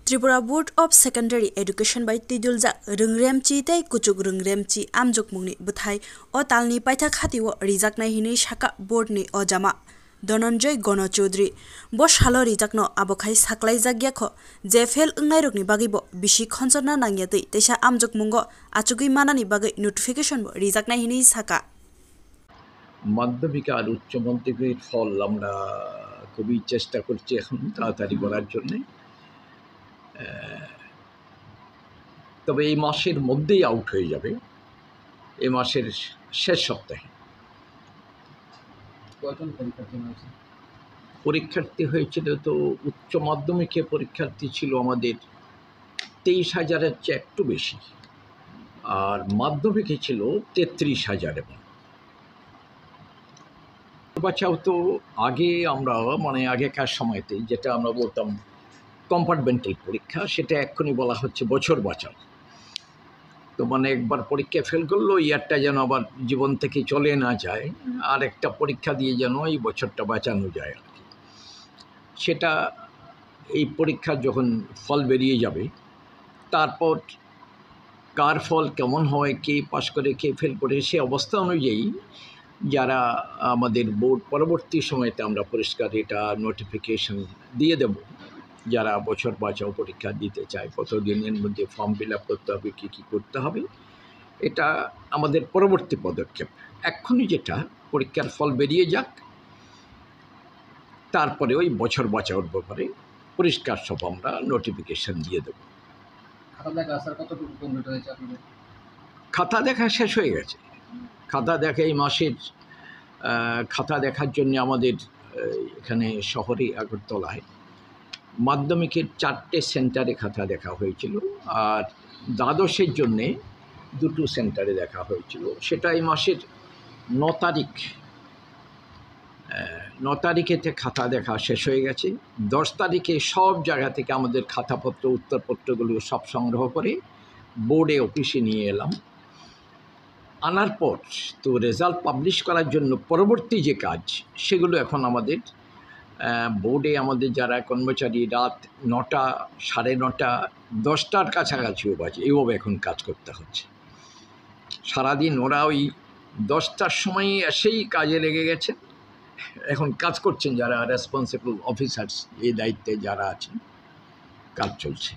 Tripura Board of Secondary Education by Tidulja Rungremchi tei Kuchuk Rungremchi Amjuk Mungni Buthai o Talni Paitha Khatiwo Rijaknai hini Shaka Board ni Ojama Dhananjay Gono Chaudhary bo shalo rijakno abokhai saklai jagyakho jefel ungnai rokni bagibo bisi khonjorna nangyatei teisa Amjuk Mungo achugui manani bagai notification bo rijaknai hini Saka মাধ্যমিক আর উচ্চ মাধ্যমিকের ফল আমরা খুবই চেষ্টা করছি এখন তাড়াতাড়ি করার জন্যে, তবে এই মাসের মধ্যেই আউট হয়ে যাবে, এই মাসের শেষ সপ্তাহে। পরীক্ষার্থী হয়েছিল তো উচ্চ মাধ্যমিকে পরীক্ষার্থী ছিল আমাদের 23,000-এর চেয়ে একটু বেশি, আর মাধ্যমিকে ছিল 33,000। বাঁচাও তো আগে আমরা আগেকার সময়তে যেটা আমরা বলতাম কম্পার্টমেন্টাল পরীক্ষা, সেটা এক্ষুনি বলা হচ্ছে বছর বাঁচাও। তো একবার পরীক্ষা ফেল করলো, ইয়ারটা যেন আবার জীবন থেকে চলে না যায়, আর একটা পরীক্ষা দিয়ে যেন এই বছরটা বাঁচানো যায় আর কি। সেটা এই পরীক্ষার যখন ফল বেরিয়ে যাবে, তারপর কার ফল কেমন হয়, কে পাশ করে কে ফেল করে, সে অবস্থা অনুযায়ী যারা আমাদের বোর্ড পরবর্তী সময়তে আমরা পরিষ্কার এটা নোটিফিকেশন দিয়ে দেব, যারা বছর বাঁচাও পরীক্ষা দিতে চায় কত দিনের মধ্যে ফর্ম ফিল আপ করতে হবে, কী কী করতে হবে, এটা আমাদের পরবর্তী পদক্ষেপ। এক্ষুনি যেটা পরীক্ষার ফল বেরিয়ে যাক, তারপরে ওই বছর বাঁচাওর ব্যাপারে পরিষ্কার সব আমরা নোটিফিকেশন দিয়ে দেব। খাতা দেখা শেষ হয়ে গেছে। খাতা দেখা এই মাসের খাতা দেখার জন্য আমাদের এখানে শহরে আগরতলায় মাধ্যমিকের 4টে সেন্টারে খাতা দেখা হয়েছিল, আর দ্বাদশের জন্যে 2টো সেন্টারে দেখা হয়েছিল। সেটা এই মাসের 9 তারিখেতে খাতা দেখা শেষ হয়ে গেছে। 10 তারিখে সব জায়গা থেকে আমাদের খাতাপত্র উত্তরপত্রগুলো সব সংগ্রহ করে বোর্ডে অফিসে নিয়ে এলাম। আনার পর তো রেজাল্ট পাবলিশ করার জন্য পরবর্তী যে কাজ, সেগুলো এখন আমাদের বোর্ডে আমাদের যারা কর্মচারী রাত 9টা, 9:30, 10টার কাছাকাছিও বাজে, এইভাবে এখন কাজ করতে হচ্ছে সারাদিন। ওরা ওই 10টার সময় এসেই কাজে লেগে গেছে, এখন কাজ করছেন যারা রেসপন্সিবল অফিসার্স, এই দায়িত্বে যারা আছেন, কাজ চলছে।